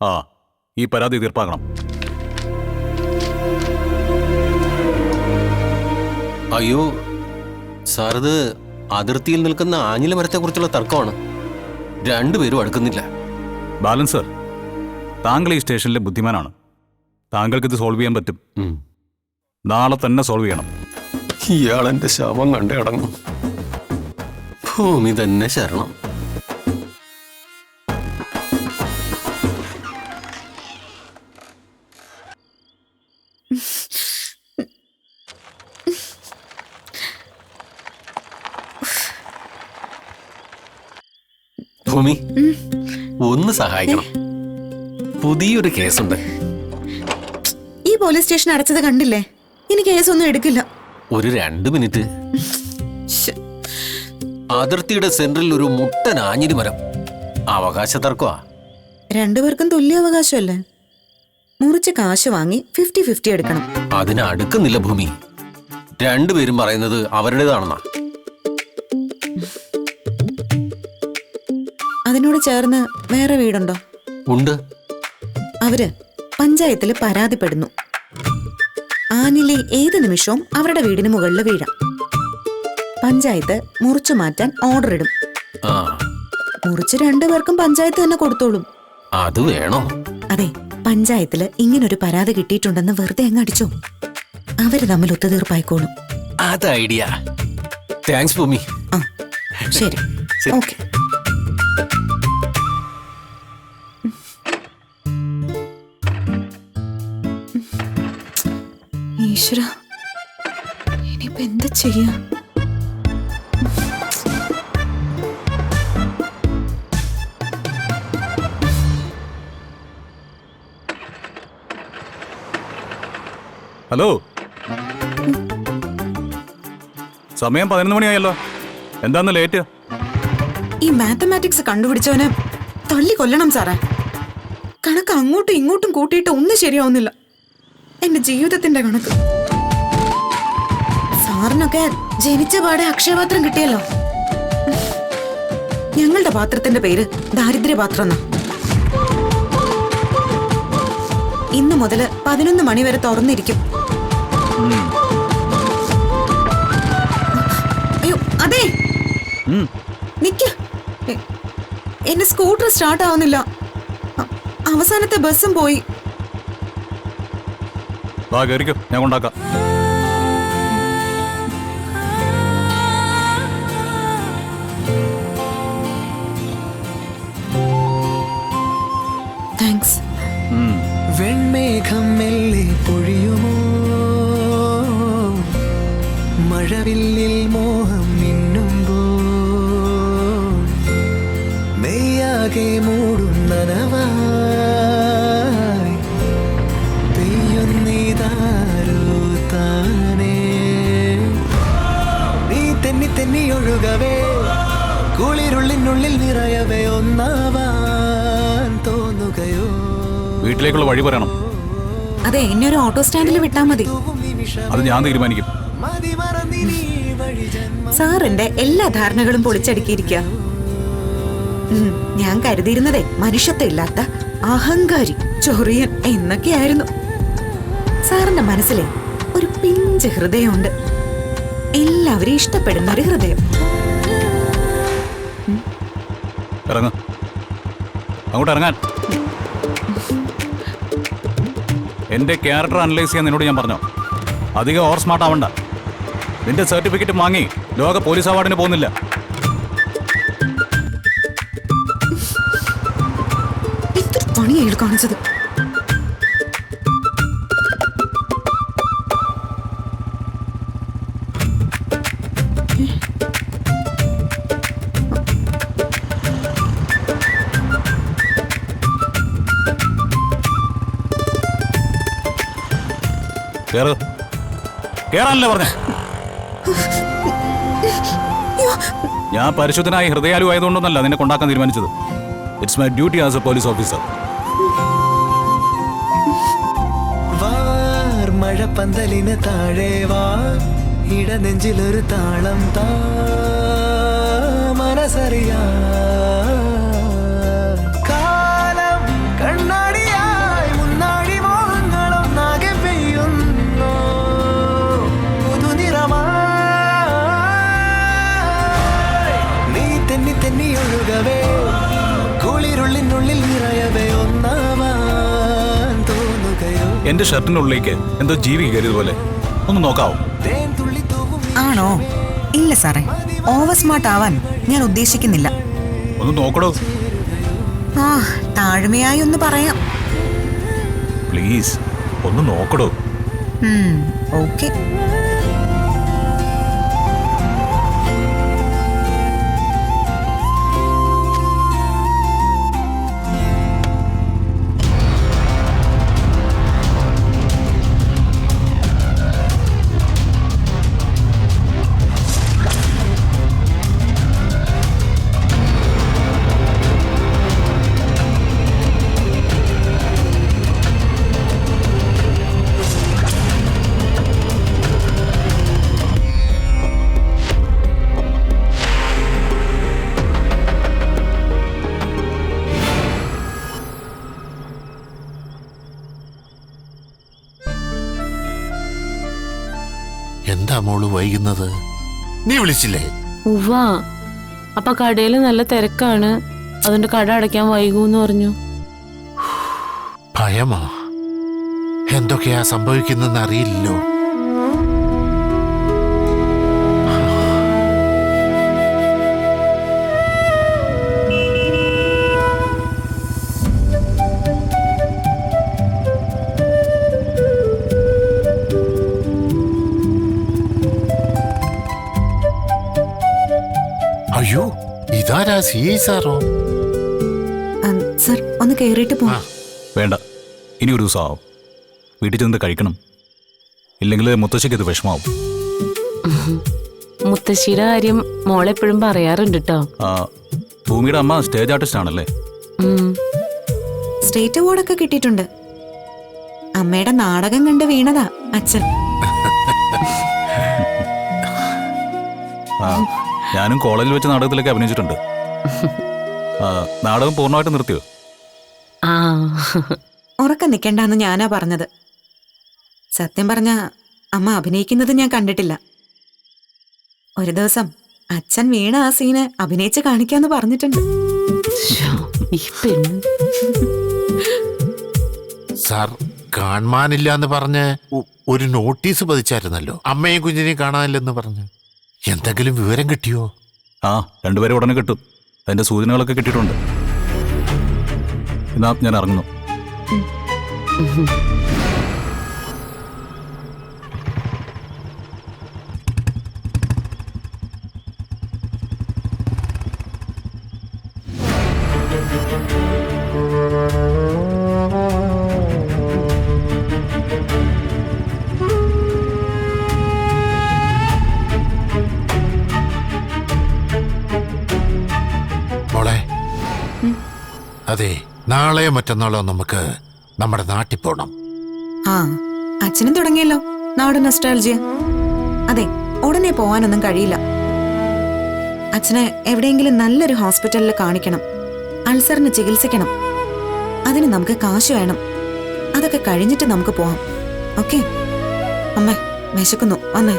ആ ഈ പരാതി തീർപ്പാക്കണം. അയ്യോ സാറത് അതിർത്തിയിൽ നിൽക്കുന്ന ആഞ്ഞില മരത്തെക്കുറിച്ചുള്ള തർക്കമാണ്. രണ്ടുപേരും അടുക്കുന്നില്ല. ബാലൻ സർ, താങ്കൾ ഈ സ്റ്റേഷനിലെ ബുദ്ധിമാനാണ്. താങ്കൾക്ക് ഇത് സോൾവ് ചെയ്യാൻ പറ്റും. നാളെ തന്നെ സോൾവ് ചെയ്യണം. ഇയാളെന്റെ ശവം കണ്ടേ അടങ്ങും. ഭൂമി തന്നെ ശരണം. ഭൂമി ഒന്ന് സഹായിക്കണം. പുതിയൊരു കേസുണ്ട്. ഈ പോലീസ് സ്റ്റേഷൻ അടച്ചത് കണ്ടില്ലേ? ഇനി കേസൊന്നും എടുക്കില്ല. ഒരു 2 മിനിറ്റ്. അതിർത്തിയുടെ സെന്ററിൽ ഒരു മുട്ടൻ ആഞ്ഞിലി മരം. അവകാശ തർക്കമാ. രണ്ടുപേർക്കും തുല്യ അവകാശമല്ലേ? മുറിച്ച് കാശ് വാങ്ങി 50-50 എടുക്കണം. അതിന് അടുക്കുന്നില്ല ഭൂമി. രണ്ടുപേരും പറയുന്നത് അവരുടേതാണെന്നാ. അതിനോട് ചേർന്ന് വേറെ വീടുണ്ടോ? ഉണ്ട്. അവര് പഞ്ചായത്തിൽ പരാതിപ്പെടുന്നു. ആനിലെ ഏത് നിമിഷവും അവരുടെ വീടിന് മുകളിൽ വീഴാം. പഞ്ചായത്ത് മുറിച്ചു മാറ്റാൻ ഓർഡർ ഇടും. മുറിച്ച് രണ്ടുപേർക്കും പഞ്ചായത്ത് തന്നെ കൊടുത്തോളും. അത് വേണോ? അതെ, പഞ്ചായത്തില് ഇങ്ങനൊരു പരാതി കിട്ടിയിട്ടുണ്ടെന്ന് വെറുതെ അങ്ങ് അടിച്ചോ. അവര് തമ്മിൽ ഒത്തുതീർപ്പായിക്കോളും. അത് ഐഡിയ. താങ്ക്സ് ഭൂമി. ആ ശരി, ഓക്കെ. ഈശ്വര, ഇനിയിപ്പോ എന്താ ചെയ്യാ? ഹലോ, സമയം 11 മണിയായല്ലോ. എന്താന്ന് ലേറ്റ്? ഈ മാത്തമാറ്റിക്സ് കണ്ടുപിടിച്ചവനെ തല്ലി കൊല്ലണം സാറേ. കണക്ക് അങ്ങോട്ടും ഇങ്ങോട്ടും കൂട്ടിയിട്ട് ഒന്നും ശരിയാവുന്നില്ല. എന്റെ ജീവിതത്തിന്റെ കണക്ക്. സാറിനൊക്കെ ജനിച്ച പാടെ അക്ഷയപാത്രം കിട്ടിയല്ലോ. ഞങ്ങളുടെ പാത്രത്തിന്റെ പേര് ദാരിദ്ര്യപാത്രം എന്നാ. ഇന്നു മുതൽ 11 മണി വരെ തുറന്നിരിക്കും. അയ്യോ അതെ, നിക്ക. എന്റെ സ്കൂട്ടർ സ്റ്റാർട്ട് ആവുന്നില്ല. അവസാനത്തെ ബസ്സും പോയി. വാ കേറിക്കോ, ഞാൻ കൊണ്ടാക്കാം. താങ്ക്സ്. വെൺമേഘം മെല്ലെ പൊഴിയുമോ, മഴവില്ലിൽ മോഹം മിന്നുമ്പോൾ നെയ്യാകെ മൂടും നനവായി പെയ്യുന്നിതാരോ താനേ. നീ തെന്നി തെന്നി ഒഴുകവേ, കുളിരുള്ളിനുള്ളിൽ നിറയവേ ഒന്നാവാൻ തോന്നുകയോ? വീട്ടിലേക്കുള്ള വഴി പറയണം. അതെ, എന്നെ ഒരു ഓട്ടോ സ്റ്റാൻഡിൽ വിട്ടാ മതി. അത് ഞാൻ തീരുമാനിക്കും. സാറിന്റെ എല്ലാ ധാരണകളും പൊളിച്ചടുക്കിയിരിക്കുക. ഞാൻ കരുതിയിരുന്നതേ മനുഷ്യത്വം ഇല്ലാത്ത അഹങ്കാരി, ചൊറിയൻ എന്നൊക്കെയായിരുന്നു. സാറിന്റെ മനസ്സിലെ ഒരു പിഞ്ച് ഹൃദയമുണ്ട്. എല്ലാവരും ഇഷ്ടപ്പെടുന്ന ഒരു ഹൃദയം. ഇറങ്ങ, അങ്ങോട്ട് ഇറങ്ങാൻ. എന്റെ ക്യാരക്ടർ അനലൈസ് ചെയ്യാൻ നിന്നോട് ഞാൻ പറഞ്ഞോ. അധികം ഓവർ സ്മാർട്ട് ആവണ്ട. നിന്റെ സർട്ടിഫിക്കറ്റ് വാങ്ങി ലോക പോലീസ് അവാർഡിന് പോകുന്നില്ല. ഇത്ര പണിയാണ് കാണിച്ചത്. കേറാനല്ലേ പറഞ്ഞേ? ഞാൻ പരിശുദ്ധനായി ഹൃദയാലു ആയതുകൊണ്ടൊന്നല്ല നിന്നെ കൊണ്ടാക്കാൻ തീരുമാനിച്ചത്. It's my duty as a police officer. മഴപ്പന്തലിന് താഴെ വാ, ഇടനെഞ്ചിലൊരു താളം താ, മനസ്സറിയാ കാലം കണ്ണാടി എന്റെ ഷർട്ടിനുള്ളിലേക്ക് എന്തോ ജീവി കയറിയതുപോലെ. ഒന്ന് നോക്കാവോ? തേൻ തുള്ളി തൂവും ആണോ? ഇല്ല സാറേ, ഓവർ സ്മാർട്ട് ആവാൻ ഞാൻ ഉദ്ദേശിക്കുന്നില്ല. ഒന്ന് നോക്കടോ ആ, താഴ്മയായി ഒന്ന് പറയാം. പ്ലീസ്, ഒന്ന് നോക്കടോ. ഓക്കെ. എന്താ മോള് വൈകുന്നത്? നീ വിളിച്ചില്ലേ? ഉവ്വാ, അപ്പൊ കടയില് നല്ല തിരക്കാണ്, അതുകൊണ്ട് കട അടയ്ക്കാൻ വൈകൂന്ന് പറഞ്ഞു. ഭയമാ? എന്തൊക്കെയാ സംഭവിക്കുന്നെന്ന് അറിയില്ലല്ലോ. അയ്യോ, ഇതാരാ? CI സാറോ? സർ, ഒന്ന് കേറിയിട്ട് പോ. വേണ്ട, ഇനി ഒരു ദിവസം ആവും. വീട്ടിൽ ചെന്ന് കഴിക്കണം, ഇല്ലെങ്കിൽ മുത്തശ്ശിക്ക് ഇത് വിഷമാവും. മുത്തശ്ശിയുടെ കാര്യം മോളെപ്പോഴും പറയാറുണ്ട് കേട്ടോ. ഭൂമിയുടെ അമ്മ സ്റ്റേജ് ആർട്ടിസ്റ്റ് ആണല്ലേ? സ്റ്റേറ്റ് അവാർഡൊക്കെ കിട്ടിയിട്ടുണ്ട്. അമ്മയുടെ നാടകം കണ്ട് വീണതാ അച്ഛൻ. ഞാനും കോളേജിൽ വെച്ച് നാടകത്തിലൊക്കെ അഭിനയിച്ചിട്ടുണ്ട്. നാടകം പൂർണ്ണമായിട്ട് നിർത്തിയോ? ആ, ഉറക്കം നിൽക്കണ്ടെന്ന് ഞാനാ പറഞ്ഞത്. സത്യം പറഞ്ഞ അമ്മ അഭിനയിക്കുന്നത് ഞാൻ കണ്ടിട്ടില്ല. ഒരു ദിവസം അച്ഛൻ വീണ ആ സീന് അഭിനയിച്ച് കാണിക്കാന്ന് പറഞ്ഞിട്ടുണ്ട്. ശ്ശോ, ഈ പെണ്ണ്. സാർ കാണാനില്ല എന്ന് പറഞ്ഞ് ഒരു നോട്ടീസ് പതിച്ചായിരുന്നല്ലോ, അമ്മയും കുഞ്ഞിനെയും കാണാനില്ലെന്ന് പറഞ്ഞ്. എന്തെങ്കിലും വിവരം കിട്ടിയോ? ആ, രണ്ടുപേരും ഉടനെ കിട്ടും. അതിന്റെ സൂചനകളൊക്കെ കിട്ടിയിട്ടുണ്ട്. എന്നാ ഞാൻ ഇറങ്ങുന്നു. മോളെ, അതെ, നാളെയോ മറ്റന്നാളോ നമുക്ക് നമ്മുടെ നാട്ടിൽ പോണം. ആ, അച്ഛനും തുടങ്ങിയല്ലോ നാടൻ നൊസ്റ്റാൾജിയ. അതെ, ഉടനെ പോവാനൊന്നും കഴിയില്ല. അച്ഛനെ എവിടെയെങ്കിലും നല്ലൊരു ഹോസ്പിറ്റലിൽ കാണിക്കണം. അൾസറിന് ചികിത്സിക്കണം. അതിന് നമുക്ക് കാശ് വേണം. അതൊക്കെ കഴിഞ്ഞിട്ട് നമുക്ക് പോവാം. ഓക്കെ? അമ്മേ, വിശക്കുന്നു, വന്നേ.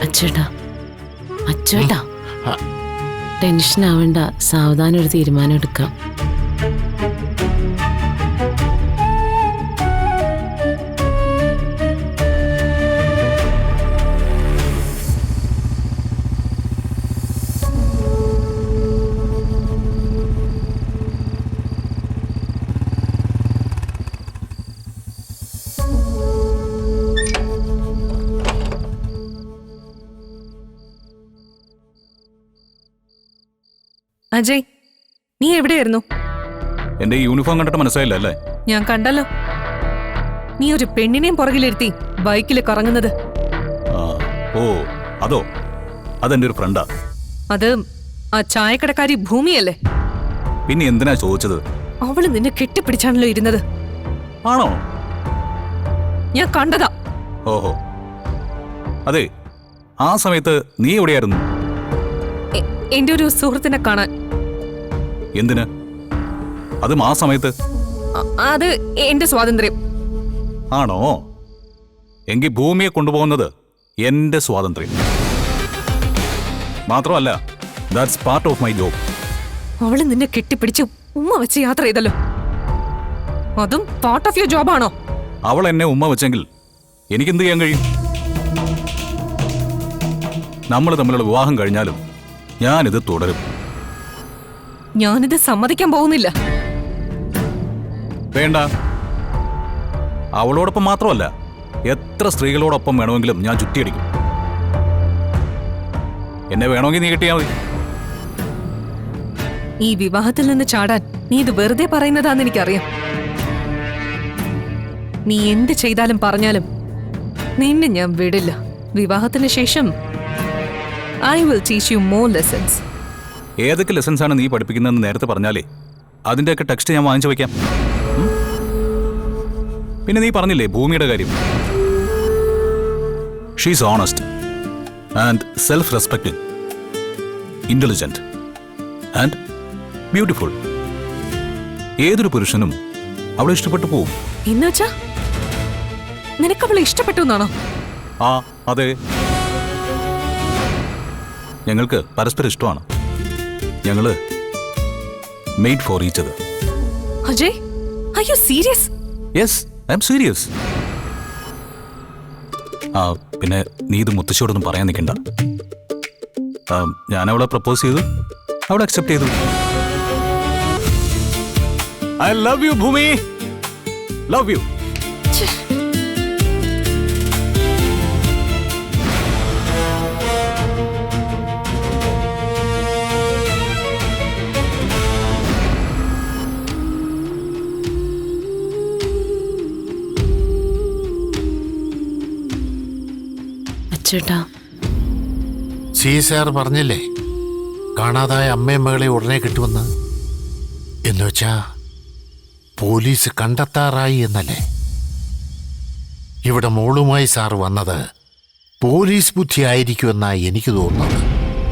അച്ചേട്ടാ, അച്ചേട്ടാ, ടെൻഷൻ ആവണ്ട, സാവധാനം ഒരു തീരുമാനം എടുക്കാം. അജയ്, നീ എവിടെയായിരുന്നു? എന്റെ യൂണിഫോം കണ്ടിട്ട് മനസ്സിലായില്ല അല്ലേ? ഞാൻ കണ്ടല്ലോ, നീ ഒരു പെണ്ണിനെയും പുറകിലിരുത്തി ബൈക്കിൽ കറങ്ങുന്നത്. ഓ, അതോ? അതെന്റെ ഒരു ഫ്രണ്ടാ. അത് ആ ചായക്കടക്കാരി ഭൂമിയല്ലേ? പിന്നെ എന്തിനാ ചോദിച്ചത്? അവള് നിന്നെ കെട്ടിപ്പിടിച്ചാണല്ലോ ഇരുന്നത്. ആണോ? ഞാൻ കണ്ടതാ. ഓഹോ, അതെ. ആ സമയത്ത് നീ എവിടെയായിരുന്നു? എന്റെ ഒരു സുഹൃത്തിനെ കാണാൻ. എന്തിന്? അതും ആ സമയത്ത്? അത് എന്റെ സ്വാതന്ത്ര്യം. ആണോ? എങ്കിൽ ഭൂമിയെ കൊണ്ടുപോകുന്നത് എന്റെ സ്വാതന്ത്ര്യം മാത്രമല്ല, that's part of my job. അവള് നിന്നെ കെട്ടിപ്പിടിച്ച് ഉമ്മ വെച്ച് യാത്ര ചെയ്തല്ലോ, അതും പാർട്ട് ഓഫ് യുവർ ജോബാണോ? അവൾ എന്നെ ഉമ്മ വെച്ചെങ്കിൽ എനിക്കെന്ത് ചെയ്യാൻ കഴിയും? നമ്മൾ തമ്മിലുള്ള വിവാഹം കഴിഞ്ഞാലും ഞാനിത് തുടരും. ഞാനിത് സമ്മതിക്കാൻ പോകുന്നില്ല. വേണ്ട. അവളോടൊപ്പം മാത്രമല്ല, എത്ര സ്ത്രീകളോടൊപ്പം വേണമെങ്കിലും ഞാൻ ചുറ്റിയടിക്കും. എന്നെ വേണമെങ്കിൽ നീ കിട്ടിയാൽ മതി. ഈ വിവാഹത്തിൽ നിന്ന് ചാടാൻ നീ ഇത് വെറുതെ പറയുന്നതാന്ന് എനിക്കറിയാം. നീ എന്ത് ചെയ്താലും പറഞ്ഞാലും നിന്നെ ഞാൻ വിടില്ല. വിവാഹത്തിന് ശേഷം I will teach you more lessons. ഏതൊക്കെ ലെസൺസ് ആണ് നീ പഠിപ്പിക്കുന്നതെന്ന് നേരത്തെ പറഞ്ഞാലേ അതിൻ്റെയൊക്കെ ടെക്സ്റ്റ് ഞാൻ വാങ്ങിച്ചു വയ്ക്കാം. പിന്നെ നീ പറഞ്ഞില്ലേ ഭൂമിയുടെ കാര്യം. She's honest and self respecting, intelligent and beautiful. ഏതൊരു പുരുഷനും അവളെ ഇഷ്ടപ്പെട്ടു പോവും. എന്നുവെച്ചാ നിനക്കവളെ ഇഷ്ടപ്പെട്ടു എന്നാണോ? ആ, അതെ. ഞങ്ങൾക്ക് പരസ്പരം ഇഷ്ടമാണ്. ഞങ്ങള് made for each other. Ajay, are you serious? Yes, I M serious. ആ, പിന്നെ നീ ഇത് മുത്തശ്ശിയോടൊന്നും പറയാൻ നിൽക്കണ്ട. ഞാൻ അവളെ പ്രപ്പോസ് ചെയ്തു, അവളെ അക്സെപ്റ്റ് ചെയ്തു. ഐ ലവ് യു ഭൂമി, ലവ് യു. അച്ചേട്ടാ, സാർ പറഞ്ഞില്ലേ കാണാതായ അമ്മയും മകളെ ഉടനെ കിട്ടുമെന്ന്. എന്നുവെച്ചാ പോലീസ് കണ്ടെത്താറായി എന്നല്ലേ? ഇവിടെ മോളുമായി സാർ വന്നത് പോലീസ് ബുദ്ധി ആയിരിക്കുമെന്നാണ് എനിക്ക് തോന്നുന്നത്.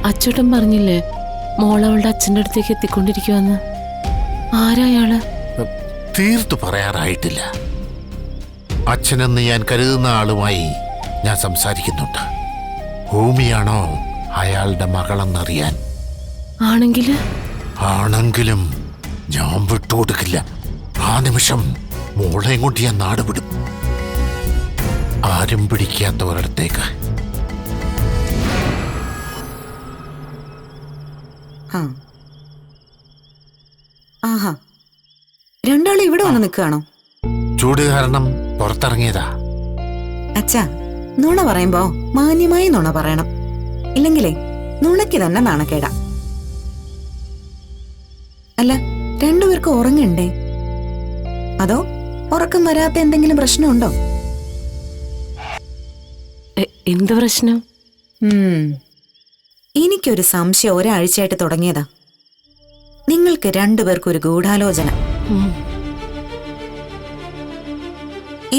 അച്ചേട്ടൻ പറഞ്ഞില്ലേ മോളവളുടെ അച്ഛൻ്റെ അടുത്തേക്ക് എത്തിക്കൊണ്ടിരിക്കുവെന്ന്. ആരായാള്? തീർത്തു പറയാറായിട്ടില്ല. അച്ഛനെന്ന് ഞാൻ കരുതുന്ന ആളുമായി ഞാൻ സംസാരിക്കുന്നുണ്ട്. ഭൂമിയാണോ അയാളുടെ മകളെന്നറിയാൻ. ആണെങ്കിലും ഞാൻ വിട്ടുകൊടുക്കില്ല. ആ നിമിഷം മോളെയും കൊണ്ട് ഞാൻ നാട് വിടും, ആരും പിടിക്കാത്ത ഒരിടത്തേക്ക്. ആഹാ, രണ്ടാളും ഇവിടെ വന്ന് നിൽക്കുകയാണോ? ചൂട് കാരണം പുറത്തിറങ്ങിയതാ. അച്ഛാ, നുണ പറയുമ്പോ മാന്യമായി നുണ പറയണം. ഇല്ലെങ്കിലേ നുണയ്ക്ക് തന്നെ നാണക്കേടാ. അല്ല, രണ്ടുപേർക്ക് ഉറങ്ങണ്ടേ? അതോ ഉറക്കം വരാത്ത എന്തെങ്കിലും പ്രശ്നമുണ്ടോ? എന്ത് പ്രശ്നം? എനിക്കൊരു സംശയം ഒരാഴ്ചയായിട്ട് തുടങ്ങിയതാ. നിങ്ങൾക്ക് രണ്ടുപേർക്കും ഒരു ഗൂഢാലോചന.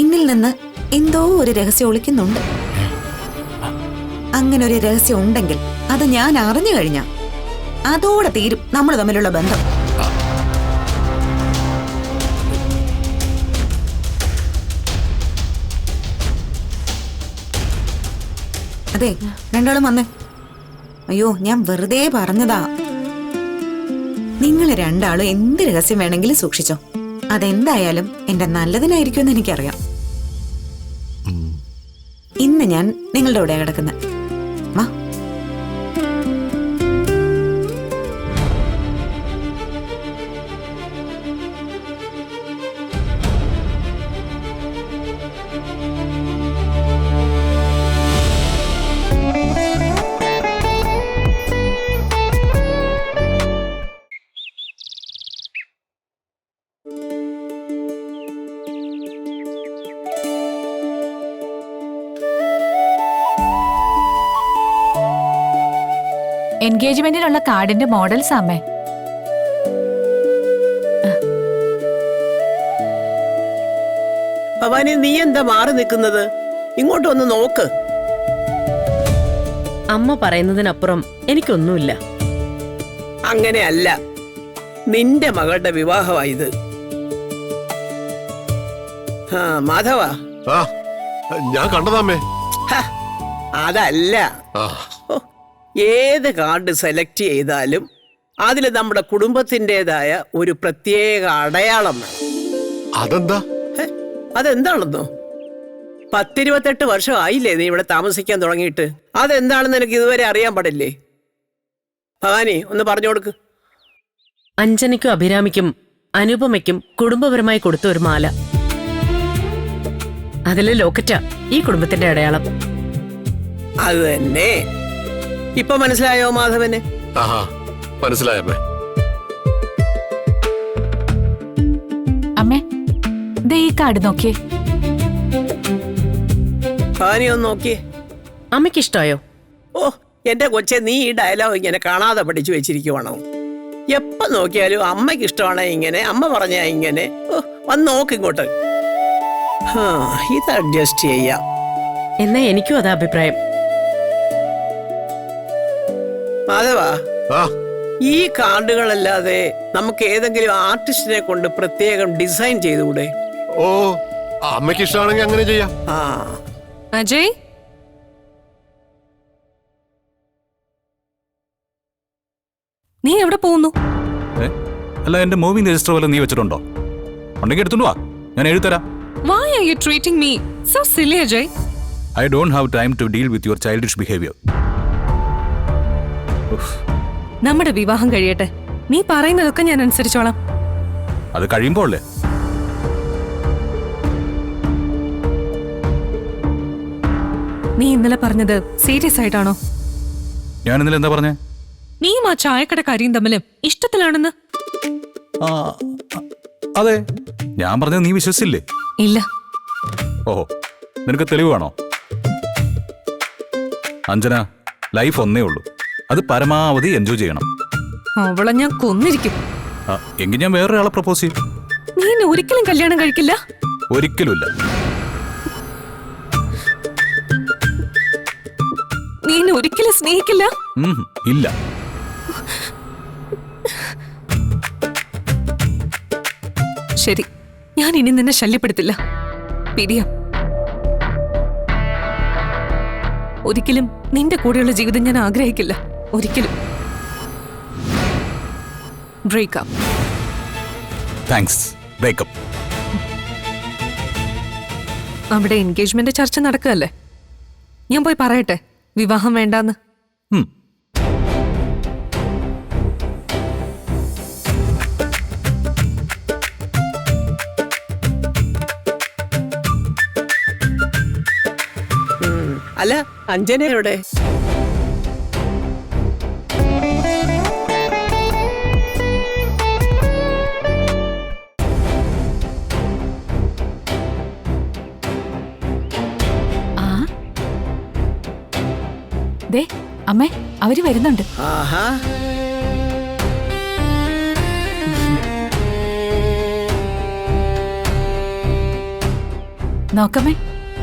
എന്നിൽ നിന്ന് എന്തോ ഒരു രഹസ്യം ഒളിക്കുന്നുണ്ട്. അങ്ങനെ ഒരു രഹസ്യം ഉണ്ടെങ്കിൽ അത് ഞാൻ അറിഞ്ഞു കഴിഞ്ഞാ അതോടെ തീരും നമ്മൾ തമ്മിലുള്ള ബന്ധം. അതെ, രണ്ടാളും വന്നേ. അയ്യോ, ഞാൻ വെറുതെ പറഞ്ഞതാ. നിങ്ങൾ രണ്ടാളും എന്ത് രഹസ്യം വേണമെങ്കിലും സൂക്ഷിച്ചോ. അതെന്തായാലും എന്റെ നല്ലതിനായിരിക്കുമെന്ന് എനിക്കറിയാം. ഇന്ന് ഞാൻ നിങ്ങളുടെ കൂടെ കിടക്കുന്നത്. വാ. എൻഗേജ്മെന്റിനുള്ള കാർഡിന്റെ മോഡൽസ് അമ്മേ. ഭവാനി, നീ എന്താ മാറി നിൽക്കുന്നത്? ഇങ്ങോട്ടൊന്ന് നോക്ക്. അമ്മ പറയുന്നതിനപ്പുറം എനിക്കൊന്നുമില്ല. അങ്ങനെയല്ല, നിന്റെ മകളുടെ വിവാഹമായത്. മാധവ, ഞാൻ കണ്ടതാമേ. അതല്ല, ഏത് കാർഡ് സെലക്ട് ചെയ്താലും അതിൽ നമ്മുടെ കുടുംബത്തിൻ്റെതായ ഒരു പ്രത്യേക അടയാളം വേണം. അതെന്താ? ഹെ, അതെന്താണെന്നോ? 10-28 വർഷം ആയില്ലേ നീ ഇവിടെ താമസിക്കാൻ തുടങ്ങിയിട്ട്? അതെന്താണെന്ന് എനിക്ക് ഇതുവരെ അറിയാൻ പാടില്ലേ? ഭവാനി ഒന്ന് പറഞ്ഞു കൊടുക്ക്. അഞ്ജനയ്ക്കും അഭിരാമിക്കും അനുപമയ്ക്കും കുടുംബപരമായി കൊടുത്ത ഒരു മാല. അതിലെ ലോക്കറ്റാ ഈ കുടുംബത്തിന്റെ അടയാളം. അത് തന്നെ. ഇപ്പൊ മനസ്സിലായോ മാധവന്? മനസ്സിലായമ്മേ. അമ്മേ ദേ ഈ കാർഡ് നോക്കിയേ. ഭവാനി ഒന്ന് നോക്കിയേ. അമ്മയ്ക്ക് ഇഷ്ടമായോ? ഓ എന്റെ കൊച്ചെ, നീ ഈ ഡയലോഗ് ഇങ്ങനെ കാണാതെ പഠിച്ചു വെച്ചിരിക്കുവാണോ? എപ്പോ നോക്കിയാലും അമ്മയ്ക്ക് ഇഷ്ടമാണ് ഇങ്ങനെ, അമ്മ പറഞ്ഞാ ഇങ്ങനെ. ഓ വന്ന് നോക്ക് ഇങ്ങോട്ട്. ഇത് അഡ്ജസ്റ്റ് ചെയ്യാം. എന്നാ എനിക്കും അതാ അഭിപ്രായം. മാധവാ, ഈ കാർഡുകളല്ലാതെ നമുക്ക് ഏതെങ്കിലും ആർട്ടിസ്റ്റിനെ കൊണ്ട് പ്രത്യേകം ഡിസൈൻ ചെയ്തുകൂടെ? ഓ, അമ്മയ്ക്ക് ഇഷ്ടമാണെങ്കിൽ അങ്ങനെ ചെയ്യാം. ആ അജയ്, നീ എവിടെ പോകുന്നു? അല്ല, എന്റെ മൂവിംഗ് രജിസ്റ്റർ പോലെ നീ വെച്ചിട്ടുണ്ടോ? ഉണ്ടെങ്കിൽ എടുത്തോണ്ട് വാ, ഞാൻ എഴുതരാം. Why are you treating me so silly, Ajay? I don't have time to deal with your childish behavior. നമ്മുടെ വിവാഹം കഴിയട്ടെ. നീ പറയുന്നതൊക്കെ ഞാൻ അനുസരിച്ചോളാം. അത് കഴിയുമ്പോ അല്ലേ? നീ ഇന്നലെ പറഞ്ഞത് സീരിയസ് ആയിട്ടാണോ? ഞാൻ ഇന്നലെ എന്താ പറഞ്ഞേ? നീയും ആ ചായക്കടക്കാരിയും തമ്മിലും ഇഷ്ടത്തിലാണെന്ന്. അതെ, ഞാൻ പറഞ്ഞത് നീ വിശ്വസിച്ചില്ലേ? ഇല്ല. ഓഹോ, നിനക്ക് തെളിവ് വേണോ? അഞ്ജന, ലൈഫ് ഒന്നേ ഉള്ളൂ, അത് പരമാവധി എൻജോയ് ചെയ്യണം. അവളെ ഞാൻ കൊന്നിരിക്കും. എങ്കിൽ ഞാൻ വേറൊരാളെ പ്രപ്പോസ് ചെയ്യും. നീ എന്നെ ഒരിക്കലും കല്യാണം കഴിക്കില്ല? ഒരിക്കലുമില്ല. നീ എന്നെ ഒരിക്കലും സ്നേഹിക്കില്ല? ഇല്ല. ശരി, ഞാൻ ഇനി നിന്നെ ശല്യപ്പെടുത്തില്ല. പിരിയാം. ഒരിക്കലും നിന്റെ കൂടെയുള്ള ജീവിതം ഞാൻ ആഗ്രഹിക്കില്ല. ഒരിക്കലും. ബ്രേക്കപ്പ്. താങ്ക്സ്. ബ്രേക്കപ്പ്. അവിടെ എൻഗേജ്മെന്റ് ചർച്ച നടക്കുകയല്ലേ? ഞാൻ പോയി പറയട്ടെ വിവാഹം വേണ്ടാന്ന്. അല്ല, അഞ്ജനയുടെ ദേ അമ്മേ, അവര് വരുന്നുണ്ട്. ആഹാ, നോക്കമ്മേ,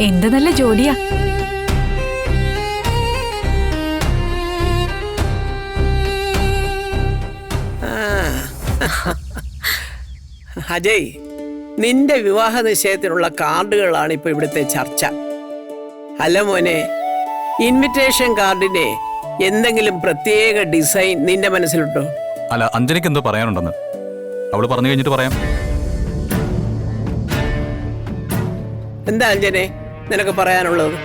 എന്ത് നല്ല ജോഡിയാ. അജയ്, നിന്റെ വിവാഹ നിശ്ചയത്തിനുള്ള കാർഡുകളാണ് ഇപ്പൊ ഇവിടുത്തെ ചർച്ച. അല്ല മോനെ, ഇൻവിറ്റേഷൻ കാർഡിന് എന്തെങ്കിലും പ്രത്യേക ഡിസൈൻ നിന്റെ മനസ്സിലുണ്ടോ? അല്ല, അഞ്ജനയ്ക്ക് എന്തോ പറയാനുണ്ടെന്ന് അവള് പറഞ്ഞു കഴിഞ്ഞിട്ട് പറയാം. എന്താ അഞ്ജനെ നിനക്ക് പറയാനുള്ളത്?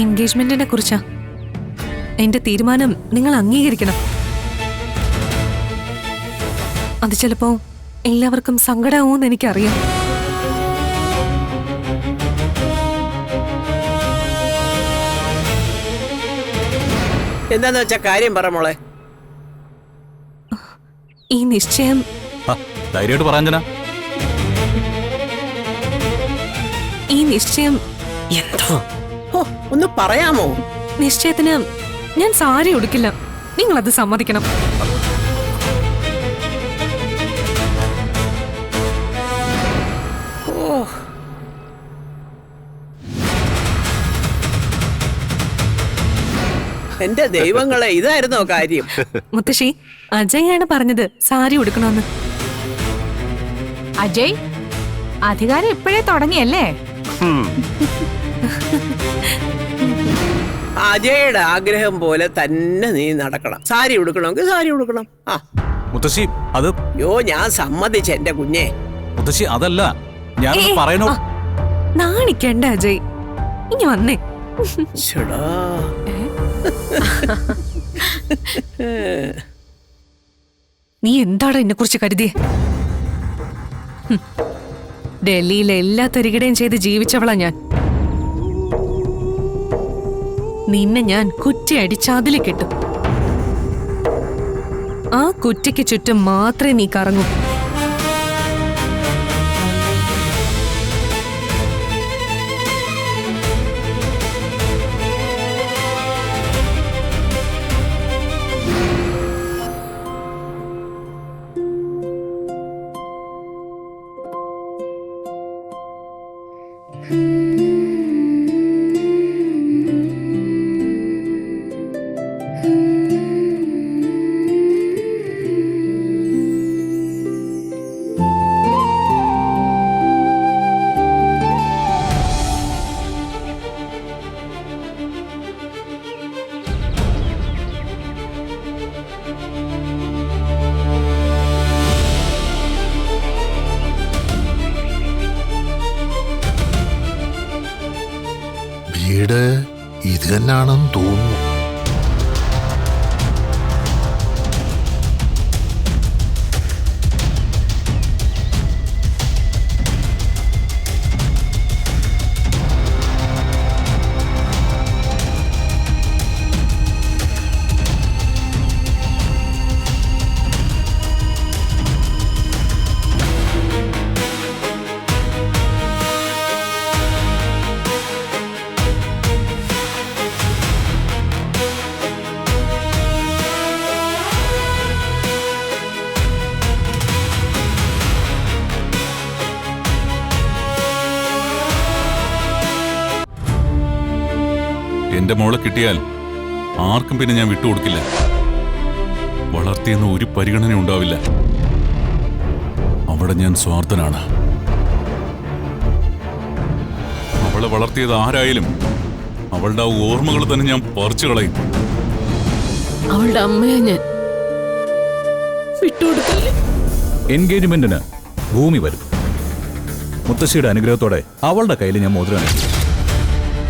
എൻഗേജ്മെന്റിനെ കുറിച്ചാ. എന്റെ തീരുമാനം നിങ്ങൾ അംഗീകരിക്കണം. അത് ചിലപ്പോ എല്ലാവർക്കും സങ്കടമാവുമെന്ന് എനിക്കറിയാം. എന്താന്ന് വെച്ചാ കാര്യം പറ മോളെ. ഈ നിശ്ചയം ധൈര്യമായിട്ട് പറയാ അഞ്ജന. ഈ നിശ്ചയം എന്തോ ഒന്ന് പറയാമോ? നിശ്ചയത്തിന് ഞാൻ സാരി ഉടുക്കില്ല. നിങ്ങളത് സമ്മതിക്കണം. എന്റെ ദൈവങ്ങളെ, ഇതായിരുന്നോ കാര്യം? മുത്തശ്ശി, അജയാണ് പറഞ്ഞത് സാരി ഉടുക്കണമെന്ന്. അജയ്, അധികാരം ഇപ്പോഴേ തുടങ്ങിയല്ലേ? അജയുടെ ആഗ്രഹം പോലെ തന്നെ നീ നടക്കണം. സാരി ഉടുക്കണമെങ്കിൽ സാരി ഉടുക്കണം. ആ മുത്തശ്ശി അത് ഞാൻ സമ്മതിച്ച എന്റെ കുഞ്ഞെ. മുത്തശ്ശി അതല്ല ഞാൻ പറയണോ. നാണിക്കണ്ട അജയ്, ഇനി വന്നേ. ശ്ശടാ. നീ എന്താണ് എന്നെ കുറിച്ച് കരുതിയേ? ഡൽഹിയിലെ എല്ലാ തരികിടയും ചെയ്ത് ജീവിച്ചവളാ ഞാൻ. നിന്നെ ഞാൻ കുറ്റിയടിച്ചാതിലെ കിട്ടും. ആ കുറ്റിക്ക് ചുറ്റും മാത്രമേ നീ കറങ്ങൂ. വീട് ഇത് തന്നെയാണെന്ന് തോന്നുന്നു. എന്റെ മോളെ കിട്ടിയാൽ ആർക്കും പിന്നെ ഞാൻ വിട്ടുകൊടുക്കില്ല. വളർത്തിയെന്ന ഒരു പരിഗണന ഉണ്ടാവില്ല. അവിടെ ഞാൻ സ്വാർത്ഥനാണ്. അവളെ വളർത്തിയത് ആരായാലും അവളുടെ ആ ഓർമ്മകൾ തന്നെ ഞാൻ പറിച്ചു കളയും. അവളുടെ അമ്മയെ ഞാൻ വിട്ടുകൊടുക്കില്ല. എൻഗേജ്മെന്റിന് ഭൂമി വരും. മുത്തശ്ശിയുടെ അനുഗ്രഹത്തോടെ അവളുടെ കയ്യിൽ ഞാൻ മോതിരം